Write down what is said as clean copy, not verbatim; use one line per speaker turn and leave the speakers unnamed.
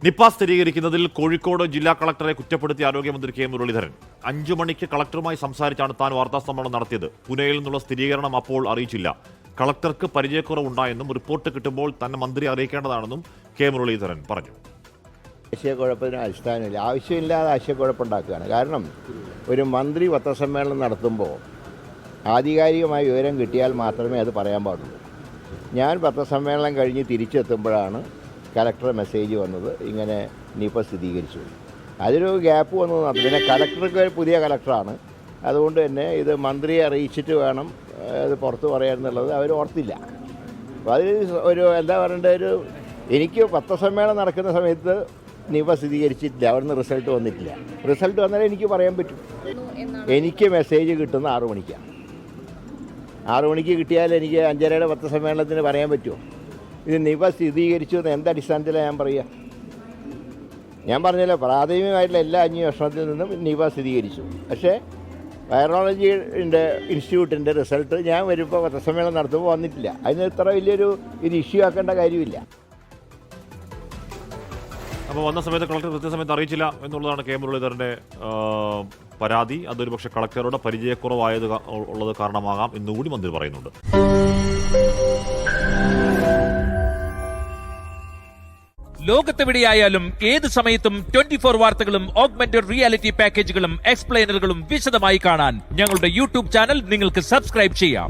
Nipah സ്ഥിരീകരിക്കുന്നതിൽ Kozhikode ജില്ലാ കളക്ടറെ കുറ്റപ്പെടുത്തി ആരോഗ്യമന്ത്രി കെ മുരളീധരൻ 5 മണിക്ക് കളക്ടറുമായി സംസാരിച്ചാണ് താൻ വാർത്താസമ്മേളനം നടത്തിയത്. പുനെയിൽ നിന്നുള്ള സ്ഥിരീകരണം അപ്പോൾ അറിയിച്ചില്ല. കളക്ടർക്ക് പരിചയക്കുറവുണ്ടായെന്നും റിപ്പോർട്ട് കിട്ടുമ്പോൾ തന്നെ മന്ത്രി അറിയിക്കേണ്ടതാണെന്നും കെ മുരളീധരൻ പറഞ്ഞു.
ആശയക്കുഴപ്പത്തിന് അടിസ്ഥാനമില്ല, ആവശ്യമില്ലാതെ ആശയക്കുഴപ്പമുണ്ടാക്കുകയാണ്. കാരണം ഒരു മന്ത്രി പത്രസമ്മേളനം നടത്തുമ്പോൾ ആധികാരികമായ വിവരം കിട്ടിയാൽ മാത്രമേ അത് പറയാൻ പാടുള്ളൂ. ഞാൻ പത്രസമ്മേളനം കഴിഞ്ഞ് തിരിച്ചെത്തുമ്പോഴാണ് കലക്ടർ മെസ്സേജ് വന്നത്, ഇങ്ങനെ നിപ സ്ഥിരീകരിച്ചു. അതിലൊരു ഗ്യാപ്പ് വന്നു. പിന്നെ കലക്ടർക്ക് പുതിയ കലക്ടറാണ്, അതുകൊണ്ട് തന്നെ ഇത് മന്ത്രിയെ അറിയിച്ചിട്ട് വേണം അത് പുറത്ത് പറയാമെന്നുള്ളത് അവർ ഓർത്തില്ല. അപ്പോൾ അതിൽ എന്താ പറയേണ്ട, എനിക്ക് പത്രസമ്മേളനം നടക്കുന്ന സമയത്ത് നിപ സ്ഥിരീകരിച്ചിട്ടില്ല, അവിടുന്ന് റിസൾട്ട് വന്നിട്ടില്ല. റിസൾട്ട് വന്നാലേ എനിക്ക് പറയാൻ പറ്റും. എനിക്ക് മെസ്സേജ് കിട്ടുന്ന 6 മണിക്കാണ്. 6 മണിക്ക് കിട്ടിയാൽ എനിക്ക് 5:30 പത്രസമ്മേളനത്തിന് പറയാൻ പറ്റുമോ? ഇത് നിപ സ്ഥിരീകരിച്ചു എന്ന് എന്തടിസ്ഥാനത്തിലാണ് ഞാൻ പറയുക? ഞാൻ പറഞ്ഞല്ലോ, പ്രാഥമികമായിട്ടുള്ള എല്ലാ അന്വേഷണത്തിൽ നിന്നും നിപ സ്ഥിരീകരിച്ചു. പക്ഷേ വൈറോളജി ഇൻസ്റ്റിറ്റ്യൂട്ടിൻ്റെ റിസൾട്ട് ഞാൻ വരുമ്പോൾ പത്രസമ്മേളനം നടത്തുമ്പോൾ വന്നിട്ടില്ല. അതിന് ഇത്ര വലിയൊരു ഇഷ്യൂ ആക്കേണ്ട കാര്യമില്ല.
അപ്പോൾ വന്ന സമയത്ത് കളക്ടർ കൃത്യസമയത്ത് അറിയിച്ചില്ല എന്നുള്ളതാണ് കെ മുരളീധരൻ്റെ പരാതി. അതൊരു പക്ഷേ കളക്ടറുടെ പരിചയക്കുറവായത് ഉള്ളത് കാരണമാകാം എന്നുകൂടി മന്ത്രി പറയുന്നുണ്ട്.
ലോകത്തെവിടെയായാലും ഏത് സമയത്തും 24 വാർത്തകളും ഓഗ്മെന്റഡ് റിയാലിറ്റി പാക്കേജുകളും എക്സ്പ്ലെയിനറുകളും വിശദമായി കാണാൻ ഞങ്ങളുടെ യൂട്യൂബ് ചാനൽ നിങ്ങൾക്ക് സബ്സ്ക്രൈബ് ചെയ്യാം.